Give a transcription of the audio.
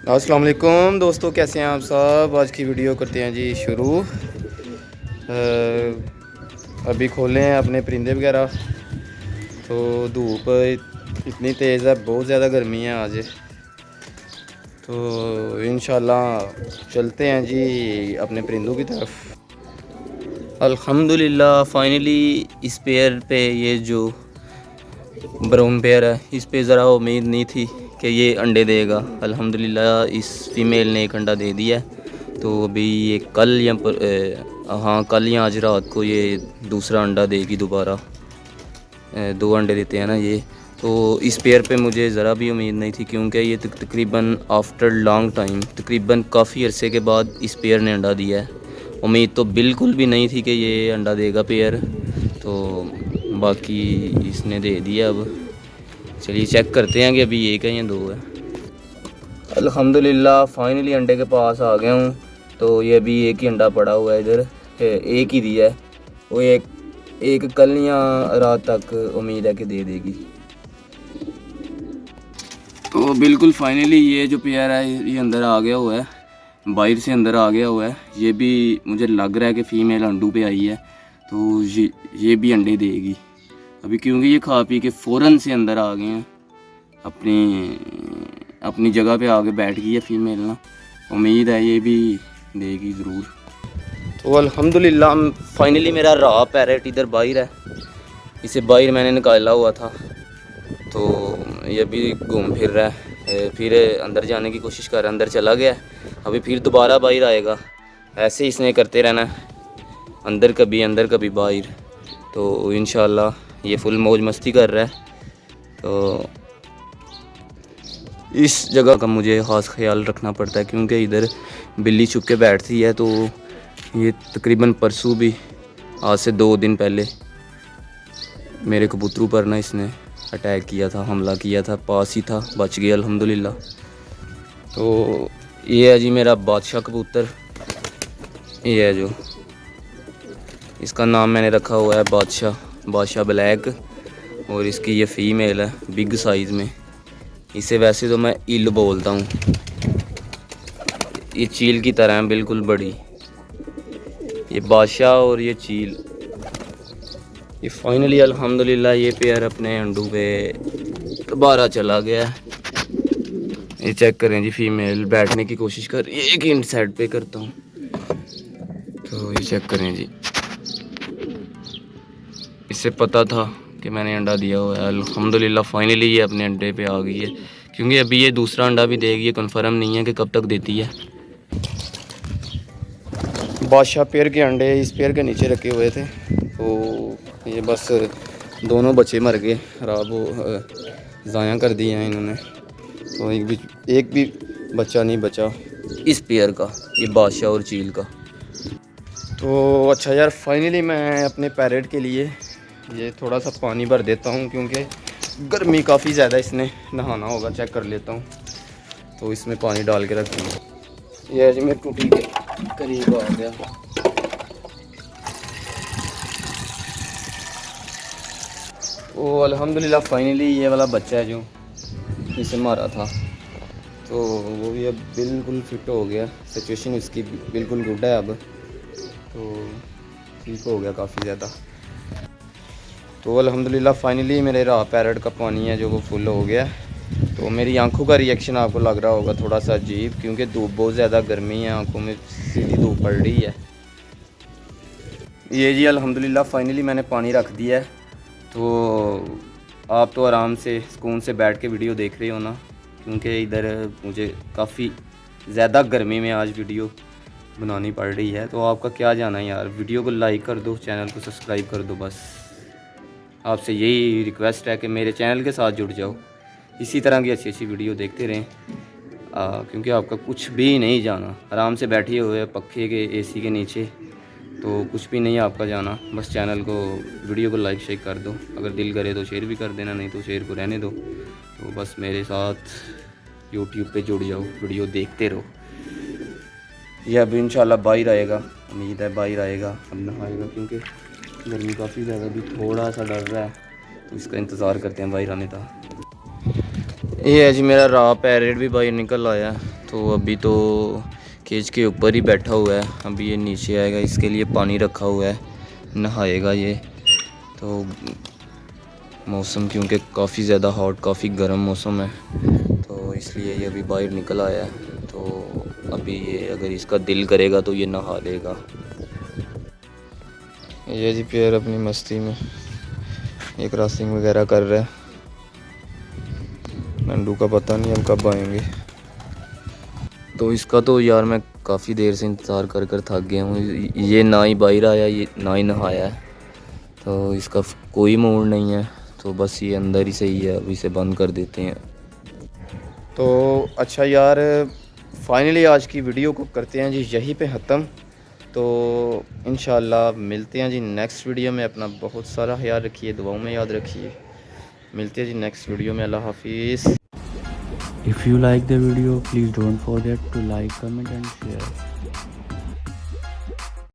अस्सलाम वालेकुम दोस्तों, कैसे हैं आप सब। आज की वीडियो करते हैं जी शुरू। अभी खोले हैं अपने परिंदे वगैरह। तो धूप इतनी तेज़ है, बहुत ज़्यादा गर्मी है आज। तो इंशाल्लाह चलते हैं जी अपने परिंदों की तरफ। अल्हम्दुलिल्लाह फ़ाइनली इस पेयर पे, ये जो ब्राउन पेयर है, इस पे ज़रा उम्मीद नहीं थी कि ये अंडे देगा। अल्हम्दुलिल्लाह इस फीमेल ने एक अंडा दे दिया है। तो अभी ये कल या हाँ, कल या आज रात को ये दूसरा अंडा देगी दोबारा। 2 अंडे देते हैं ना ये। तो इस पेयर पे मुझे ज़रा भी उम्मीद नहीं थी, क्योंकि ये तकरीबन आफ्टर लॉन्ग टाइम, तकरीबन काफ़ी अरसे के बाद इस पेयर ने अंडा दिया है। उम्मीद तो बिल्कुल भी नहीं थी कि ये अंडा देगा पेयर। तो बाकी इसने दे दिया। अब चलिए चेक करते हैं कि अभी एक है या 2 है। अल्हम्दुलिल्लाह फ़ाइनली अंडे के पास आ गया हूँ। तो ये अभी एक ही अंडा पड़ा हुआ है इधर, एक ही दिया है। वो एक कल या रात तक उम्मीद है कि दे देगी। तो बिल्कुल फाइनली ये जो पेयर है ये अंदर आ गया हुआ है, बाहर से अंदर आ गया हुआ है। ये भी मुझे लग रहा है कि फ़ीमेल अंडों पे आई है। तो ये भी अंडे देगी अभी, क्योंकि ये खा पी के फ़ौरन से अंदर आ गए हैं। अपनी जगह पे आके बैठ गई है फीमेल ना। उम्मीद है ये भी देगी ज़रूर। तो अल्हम्दुलिल्लाह फाइनली मेरा रॉ पैरेट इधर बाहर है। इसे बाहर मैंने निकाला हुआ था, तो ये भी घूम फिर रहा है। फिर अंदर जाने की कोशिश कर रहा है, अंदर चला गया। अभी फिर दोबारा बाहर आएगा। ऐसे इसने करते रहना, अंदर कभी बाहर। तो इंशाल्लाह ये फुल मौज मस्ती कर रहा है। तो इस जगह का मुझे ख़ास ख्याल रखना पड़ता है, क्योंकि इधर बिल्ली छुप के बैठती है। तो ये तकरीबन परसों भी, आज से 2 दिन पहले, मेरे कबूतरों पर ना इसने अटैक किया था, हमला किया था। पास ही था, बच गया अल्हम्दुलिल्लाह। तो ये है जी मेरा बादशाह कबूतर। ये है जो, इसका नाम मैंने रखा हुआ है बादशाह ब्लैक। और इसकी ये फ़ीमेल है बिग साइज़ में। इसे वैसे तो मैं इल बोलता हूँ। ये चील की तरह है, बिल्कुल बड़ी। ये बादशाह और ये चील। ये फाइनली अल्हम्दुलिल्लाह ये पेयर अपने अंडों पे दोबारा चला गया है। ये चेक करें जी, फीमेल बैठने की कोशिश कर रही है। एक इन साइड पे करता हूँ। तो ये चेक करें जी, इससे पता था कि मैंने अंडा दिया हुआ है। अल्हम्दुलिल्लाह फाइनली ये अपने अंडे पे आ गई है, क्योंकि अभी ये दूसरा अंडा भी देगी। ये कन्फर्म नहीं है कि कब तक देती है। बादशाह पेयर के अंडे इस पेयर के नीचे रखे हुए थे। तो ये बस दोनों बच्चे मर गए, ज़ाया कर दिए हैं इन्होंने। तो एक भी बच्चा नहीं बचा इस पेयर का, ये बादशाह और चील का। तो अच्छा यार, फाइनली मैं अपने पैरेट के लिए ये थोड़ा सा पानी भर देता हूँ, क्योंकि गर्मी काफ़ी ज़्यादा, इसने नहाना होगा। चेक कर लेता हूँ। तो इसमें पानी डाल के रखती हूँ। ये जी मेरी टूटी के करीब आ गया। तो अल्हम्दुलिल्लाह फाइनली ये वाला बच्चा है जो इसे मारा था, तो वो भी अब बिल्कुल फिट हो गया। सिचुएशन इसकी बिल्कुल गुड है अब, तो ठीक हो गया काफ़ी ज़्यादा। तो अल्हम्दुलिल्लाह फाइनली मेरे रॉ पैरेट का पानी है जो वो फुल हो गया। तो मेरी आंखों का रिएक्शन आपको लग रहा होगा थोड़ा सा अजीब, क्योंकि धूप बहुत ज़्यादा गर्मी है, आंखों में सीधी धूप पड़ रही है। ये जी अल्हम्दुलिल्लाह फाइनली मैंने पानी रख दिया है। तो आप तो आराम से सुकून से बैठ के वीडियो देख रहे हो ना, क्योंकि इधर मुझे काफ़ी ज़्यादा गर्मी में आज वीडियो बनानी पड़ रही है। तो आपका क्या जाना है यार, वीडियो को लाइक कर दो, चैनल को सब्सक्राइब कर दो। बस आपसे यही रिक्वेस्ट है कि मेरे चैनल के साथ जुड़ जाओ, इसी तरह की अच्छी अच्छी वीडियो देखते रहें। क्योंकि आपका कुछ भी नहीं जाना, आराम से बैठे हुए पंखे के एसी के नीचे, तो कुछ भी नहीं आपका जाना। बस चैनल को, वीडियो को लाइक शेयर कर दो। अगर दिल करे तो शेयर भी कर देना, नहीं तो शेयर को रहने दो। तो बस मेरे साथ यूट्यूब पे जुड़ जाओ, वीडियो देखते रहो। ये अभी इंशाल्लाह बाहर आएगा, उम्मीद है बाहर आएगा, अब नहाएगा, क्योंकि गर्मी काफ़ी ज़्यादा भी थोड़ा सा डर रहा है। तो इसका इंतज़ार करते हैं बाहर आने का। ये है जी मेरा रॉ पैरेट भी बाहर निकल आया। तो अभी तो केज के ऊपर ही बैठा हुआ है, अभी ये नीचे आएगा, इसके लिए पानी रखा हुआ है, नहाएगा ये। तो मौसम क्योंकि काफ़ी ज़्यादा हॉट, काफ़ी गर्म मौसम है, तो इसलिए ये अभी बाहर निकल आया है। तो अभी ये अगर इसका दिल करेगा तो ये नहा लेगा। ये जी पेयर अपनी मस्ती में एक क्रॉसिंग वगैरह कर रहा है। नंदू का पता नहीं हम कब आएंगे। तो इसका तो यार मैं काफ़ी देर से इंतज़ार कर कर थक गया हूँ। ये ना ही बाहर आया, ये ना ही नहाया है, तो इसका कोई मूड नहीं है। तो बस ये अंदर ही सही है, अब इसे बंद कर देते हैं। तो अच्छा यार, फाइनली आज की वीडियो को करते हैं जी यहीं पे ख़त्म। तो इंशाल्लाह मिलते हैं जी नेक्स्ट वीडियो में। अपना बहुत सारा ख्याल रखिए, दुआओं में याद रखिए। मिलते हैं जी नेक्स्ट वीडियो में। अल्लाह हाफिज़। If you like the video, please don't forget to like, comment and share.